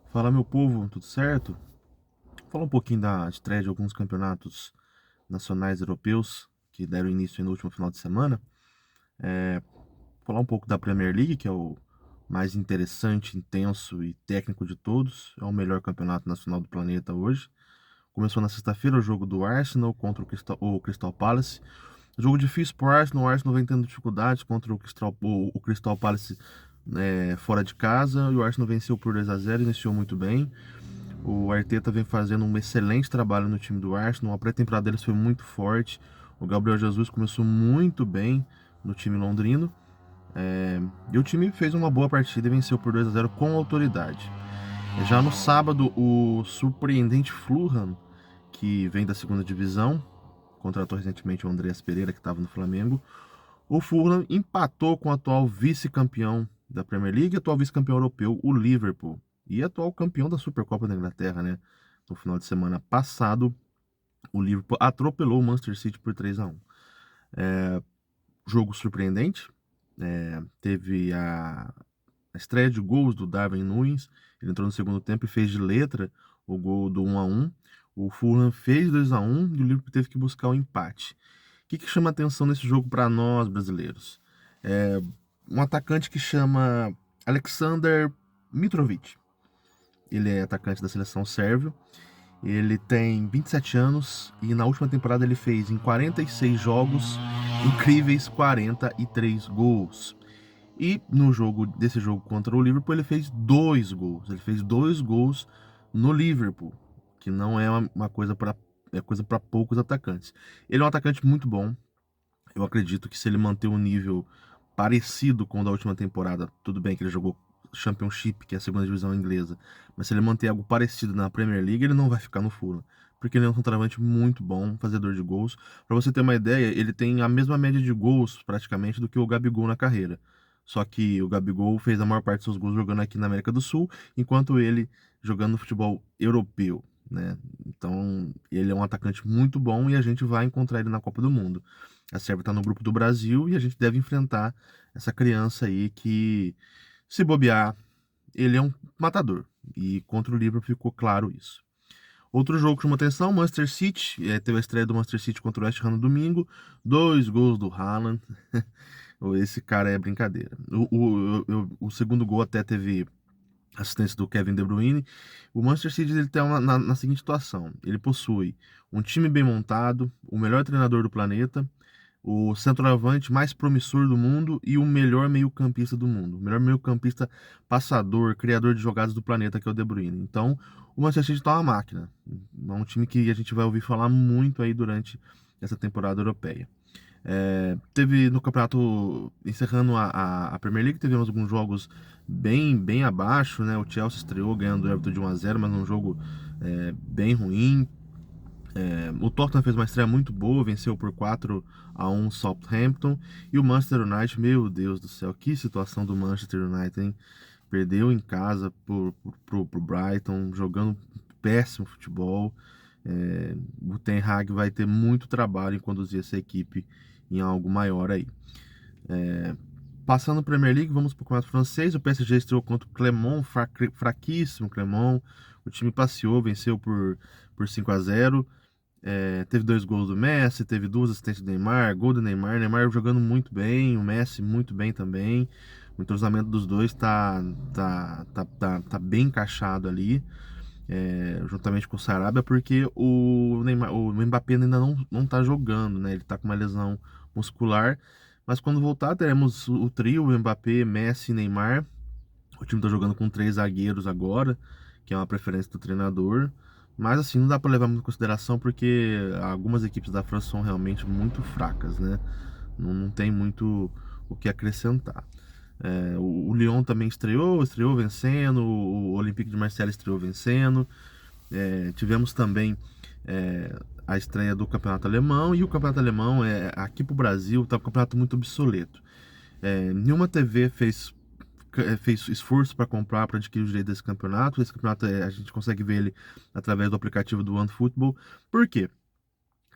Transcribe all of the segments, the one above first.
Fala, meu povo, tudo certo? Vou falar um pouquinho da estreia de alguns campeonatos nacionais europeus que deram início no último final de semana. Falar um pouco da Premier League, que é o mais interessante, intenso e técnico de todos. É o melhor campeonato nacional do planeta hoje. Começou na sexta-feira o jogo do Arsenal contra o Crystal Palace. Jogo difícil pro Arsenal. O Arsenal vem tendo dificuldades contra o Crystal Palace, fora de casa. E o Arsenal venceu por 2-0, iniciou muito bem. O Arteta vem fazendo um excelente trabalho no time do Arsenal. A pré-temporada deles foi muito forte. O Gabriel Jesus começou muito bem no time londrino. E o time fez uma boa partida e venceu por 2-0 com autoridade. Já no sábado, o surpreendente Fulham, que vem da segunda divisão, contratou recentemente o Andreas Pereira, que estava no Flamengo. O Fulham empatou com o atual vice-campeão da Premier League, atual vice-campeão europeu, o Liverpool, e atual campeão da Supercopa da Inglaterra, né? No final de semana passado, o Liverpool atropelou o Manchester City por 3-1. Jogo surpreendente. Teve a estreia de gols do Darwin Núñez. Ele entrou no segundo tempo e fez de letra o gol do 1-1. O Fulham fez 2-1 e o Liverpool teve que buscar o empate. O que chama atenção nesse jogo para nós brasileiros? É um atacante que chama Aleksandar Mitrovic. Ele é atacante da seleção sérvio. Ele tem 27 anos e na última temporada ele fez em 46 jogos incríveis 43 gols. E no jogo desse jogo contra o Liverpool ele fez dois gols. Ele fez dois gols no Liverpool, que não é uma coisa para coisa para poucos atacantes. Ele é um atacante muito bom. Eu acredito que se ele manter um nível parecido com o da última temporada, tudo bem que ele jogou Championship, que é a segunda divisão inglesa, mas se ele manter algo parecido na Premier League, ele não vai ficar no Fulham, porque ele é um centroavante muito bom, fazedor de gols. Para você ter uma ideia, ele tem a mesma média de gols praticamente do que o Gabigol na carreira. Só que o Gabigol fez a maior parte dos seus gols jogando aqui na América do Sul, enquanto ele jogando no futebol europeu, né? Então, ele é um atacante muito bom e a gente vai encontrar ele na Copa do Mundo. A Sérvia está no grupo do Brasil e a gente deve enfrentar essa criança aí que, se bobear, ele é um matador. E contra o Liverpool ficou claro isso. Outro jogo que chamou atenção, Manchester City. Teve a estreia do Manchester City contra o West Ham no domingo. Dois gols do Haaland. Esse cara é brincadeira. O segundo gol até teve assistência do Kevin De Bruyne. O Manchester City ele tem na seguinte situação. Ele possui um time bem montado, o melhor treinador do planeta, o centroavante mais promissor do mundo e o melhor meio-campista do mundo. O melhor meio-campista passador, criador de jogadas do planeta, que é o De Bruyne. Então, o Manchester City tá uma máquina. É um time que a gente vai ouvir falar muito aí durante essa temporada europeia. Teve no campeonato, encerrando a Premier League, tivemos alguns jogos bem abaixo, né? O Chelsea estreou ganhando o Everton de 1-0, mas num jogo bem ruim. O Tottenham fez uma estreia muito boa, venceu por 4-1 Southampton. E o Manchester United, meu Deus do céu, que situação do Manchester United, hein? Perdeu em casa pro Brighton, jogando péssimo futebol. O Ten Hag vai ter muito trabalho em conduzir essa equipe em algo maior aí. Passando a Premier League, vamos para o campeonato francês. O PSG estreou contra o Clermont, fraquíssimo Clermont. O time passeou, venceu por 5-0. Teve dois gols do Messi, teve duas assistências do Neymar, gol do Neymar. Neymar jogando muito bem, o Messi muito bem também. O entrosamento dos dois tá bem encaixado ali, juntamente com o Sarabia, porque o Mbappé ainda não tá jogando, né? Ele tá com uma lesão muscular. Mas quando voltar, teremos o trio, Mbappé, Messi e Neymar. O time tá jogando com três zagueiros agora, que é uma preferência do treinador. Mas assim, não dá para levar muito em consideração porque algumas equipes da França são realmente muito fracas, né? Não tem muito o que acrescentar. O Lyon também estreou vencendo. O Olympique de Marseille estreou vencendo. Tivemos também a estreia do Campeonato Alemão. E o Campeonato Alemão, aqui pro Brasil, tá um campeonato muito obsoleto. Nenhuma TV fez esforço para comprar, para adquirir o direito desse campeonato. Esse campeonato a gente consegue ver ele através do aplicativo do OneFootball. Por quê?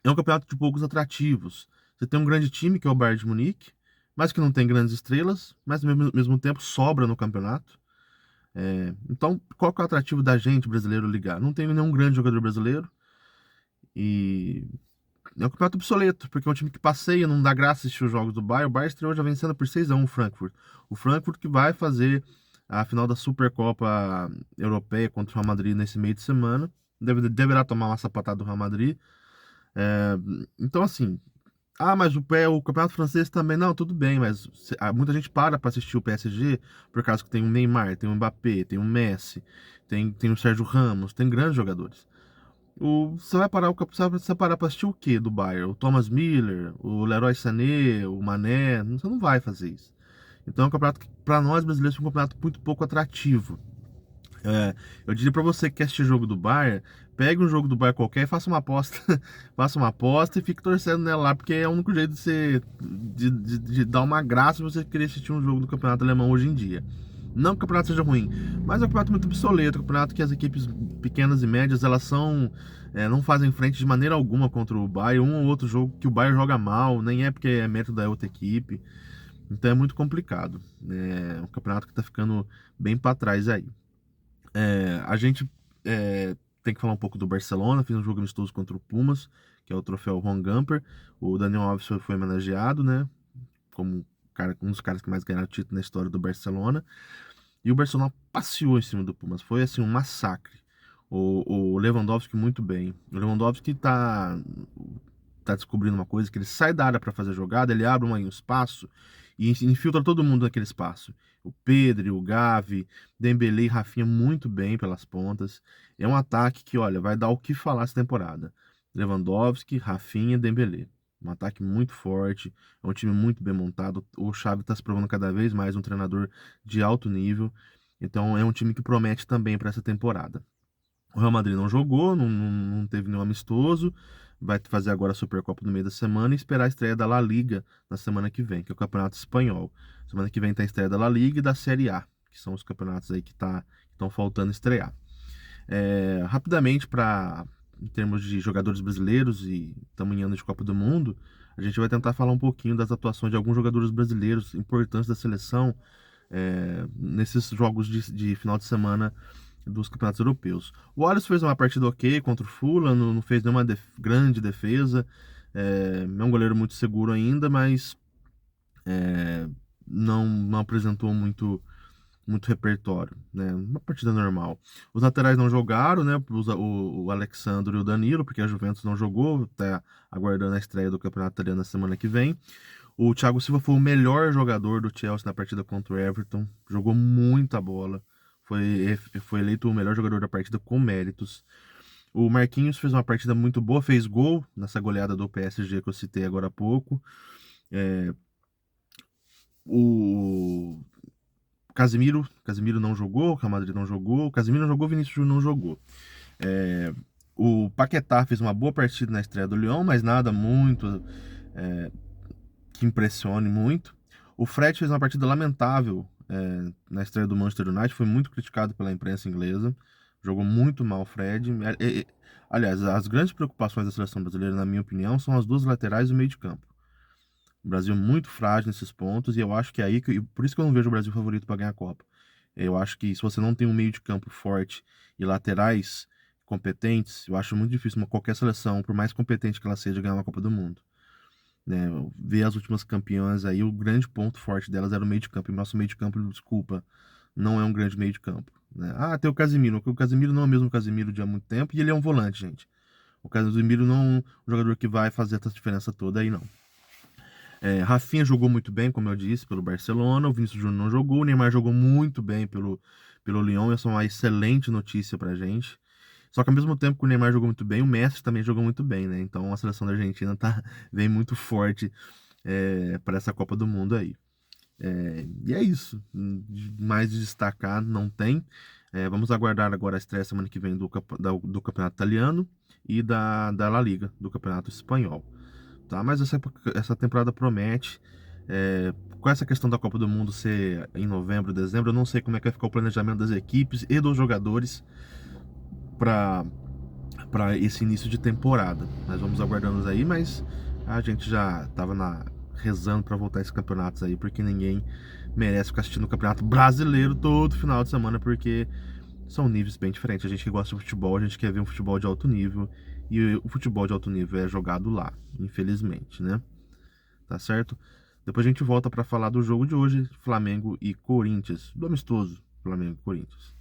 É um campeonato de poucos atrativos. Você tem um grande time, que é o Bayern de Munique, mas que não tem grandes estrelas, mas ao mesmo tempo sobra no campeonato. Então, qual que é o atrativo da gente brasileiro ligar? Não tem nenhum grande jogador brasileiro e é um campeonato obsoleto, porque é um time que passeia, não dá graça assistir os jogos do Bayern. O Bayern estreou já vencendo por 6-1 o Frankfurt. O Frankfurt que vai fazer a final da Supercopa Europeia contra o Real Madrid nesse meio de semana. Deverá tomar uma sapatada do Real Madrid. É, então, assim, mas o campeonato francês também, não, tudo bem, mas muita gente para assistir o PSG por causa que tem o Neymar, tem o Mbappé, tem o Messi, tem o Sérgio Ramos, tem grandes jogadores. Você vai parar você vai parar pra assistir o quê do Bayern? O Thomas Miller, o Leroy Sané, o Mané, você não vai fazer isso. Então é um campeonato que, pra nós brasileiros, é um campeonato muito pouco atrativo. Eu diria pra você que quer assistir jogo do Bayern, pegue um jogo do Bayern qualquer e faça uma aposta, faça uma aposta e fique torcendo nela lá, porque é o único jeito de dar uma graça se você querer assistir um jogo do campeonato alemão hoje em dia. Não que o campeonato seja ruim, mas é um campeonato muito obsoleto, um campeonato que as equipes pequenas e médias não fazem frente de maneira alguma contra o Bayern. Um ou outro jogo que o Bayern joga mal, nem é porque é mérito da outra equipe. Então é muito complicado. É um campeonato que tá ficando bem para trás aí. A gente tem que falar um pouco do Barcelona. Fiz um jogo amistoso contra o Pumas, que é o troféu Juan Gamper. O Daniel Alves foi homenageado, né? Como um dos caras que mais ganharam título na história do Barcelona. E o Barcelona passeou em cima do Pumas. Foi assim um massacre. O Lewandowski muito bem. O Lewandowski tá descobrindo uma coisa, que ele sai da área para fazer jogada, ele abre um espaço e infiltra todo mundo naquele espaço. O Pedri, o Gavi, Dembélé e Rafinha muito bem pelas pontas. É um ataque que, olha, vai dar o que falar essa temporada. Lewandowski, Rafinha, Dembélé. Um ataque muito forte, é um time muito bem montado. O Xavi está se provando cada vez mais um treinador de alto nível. Então é um time que promete também para essa temporada. O Real Madrid não jogou, não teve nenhum amistoso. Vai fazer agora a Supercopa no meio da semana e esperar a estreia da La Liga na semana que vem, que é o Campeonato Espanhol. Semana que vem tem a estreia da La Liga e da Série A, que são os campeonatos aí que estão faltando estrear. Rapidamente, em termos de jogadores brasileiros e estamos em ano de Copa do Mundo, a gente vai tentar falar um pouquinho das atuações de alguns jogadores brasileiros importantes da seleção nesses jogos de final de semana dos campeonatos europeus. O Alisson fez uma partida ok contra o Fulham, não fez nenhuma grande defesa, é um goleiro muito seguro ainda, mas não apresentou muito repertório, né? Uma partida normal. Os laterais não jogaram, né? O Alexandre e o Danilo, porque a Juventus não jogou, tá aguardando a estreia do Campeonato Italiano na semana que vem. O Thiago Silva foi o melhor jogador do Chelsea na partida contra o Everton, jogou muita bola, foi eleito o melhor jogador da partida com méritos. O Marquinhos fez uma partida muito boa, fez gol nessa goleada do PSG que eu citei agora há pouco. O Casemiro não jogou, o Real Madrid não jogou, o Casemiro não jogou, o Vinícius Júnior não jogou. O Paquetá fez uma boa partida na estreia do Lyon, mas nada muito que impressione muito. O Fred fez uma partida lamentável na estreia do Manchester United, foi muito criticado pela imprensa inglesa, jogou muito mal o Fred. Aliás, as grandes preocupações da seleção brasileira, na minha opinião, são as duas laterais e o meio de campo. O Brasil é muito frágil nesses pontos e eu acho que é aí por isso que eu não vejo o Brasil favorito para ganhar a Copa. Eu acho que se você não tem um meio de campo forte e laterais competentes, eu acho muito difícil qualquer seleção, por mais competente que ela seja, ganhar uma Copa do Mundo. Né? Ver as últimas campeãs aí, o grande ponto forte delas era o meio de campo. E o nosso meio de campo, desculpa, não é um grande meio de campo. Né? Tem o Casemiro. O Casemiro não é o mesmo Casemiro de há muito tempo e ele é um volante, gente. O Casemiro não é um jogador que vai fazer essa diferença toda aí, não. Rafinha jogou muito bem, como eu disse, pelo Barcelona. O Vinícius Júnior não jogou. O Neymar jogou muito bem pelo Lyon. Essa é uma excelente notícia pra gente. Só que ao mesmo tempo que o Neymar jogou muito bem, o Messi também jogou muito bem, né? Então a seleção da Argentina vem muito forte para essa Copa do Mundo aí. E é isso. Mais de destacar não tem. Vamos aguardar agora a estreia semana que vem do Campeonato Italiano e da La Liga, do Campeonato Espanhol. Tá? Mas essa temporada promete. Com essa questão da Copa do Mundo ser em novembro, dezembro, eu não sei como é que vai ficar o planejamento das equipes e dos jogadores para esse início de temporada. Nós vamos aguardando aí, mas a gente já estava rezando para voltar esses campeonatos aí, porque ninguém merece ficar assistindo o Campeonato Brasileiro todo final de semana, porque são níveis bem diferentes. A gente que gosta de futebol, a gente quer ver um futebol de alto nível, e o futebol de alto nível é jogado lá, infelizmente, né? Tá certo? Depois a gente volta para falar do jogo de hoje, Flamengo e Corinthians, do amistoso Flamengo e Corinthians.